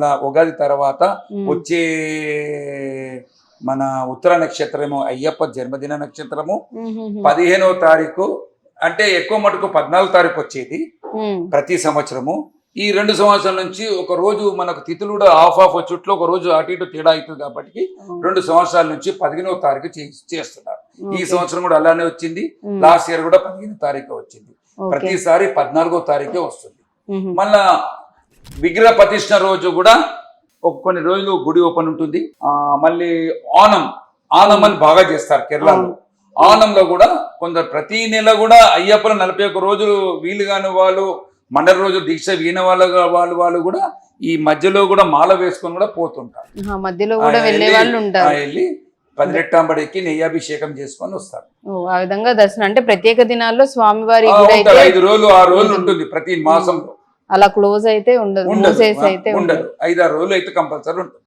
మళ్ళా ఉగాది తర్వాత వచ్చే మన ఉత్తర నక్షత్రము అయ్యప్ప జన్మదిన నక్షత్రము 15వ తారీఖు, అంటే ఎక్కువ మటుకు 14వ తారీఖు వచ్చేది ప్రతి సంవత్సరము. ఈ 2 సంవత్సరాల నుంచి ఒక రోజు మనకు తిథులు కూడా ఆఫ్ వచ్చుట్లో ఒక రోజు అటు ఇటు తేడా అవుతుంది కాబట్టి 2 సంవత్సరాల నుంచి 15వ తారీఖు చేస్తున్నారు. ఈ సంవత్సరం కూడా అలానే వచ్చింది. లాస్ట్ ఇయర్ కూడా 15వ తారీఖు వచ్చింది. ప్రతిసారి 14వ తారీఖే వస్తుంది. మళ్ళా విగ్రహ ప్రతిష్ఠ రోజు కూడా కొన్ని రోజులు గుడి ఓపెన్ ఉంటుంది. మళ్ళీ ఆనం అని బాగా చేస్తారు కేరళలో. ఆనంలో కూడా కొందరు ప్రతి నెల కూడా అయ్యప్పలు 41 రోజులు వీలు కాని వాళ్ళు మండల రోజు దీక్ష వీణ వాళ్ళు కూడా ఈ మధ్యలో కూడా మాల వేసుకొని కూడా పోతుంటారు. మధ్యలో కూడా వెళ్ళే వాళ్ళు ఉంటారు. వెళ్ళి 18 నెయ్యాభిషేకం చేసుకొని వస్తారు. ఆ విధంగా దర్శనం అంటే ప్రత్యేక దినాల్లో స్వామివారి 5 రోజులు 6 రోజులు ఉంటుంది ప్రతి మాసంలో. అలా క్లోజ్ అయితే ఉండదు, 5-6 రోజులు అయితే కంపల్సరీ ఉంటుంది.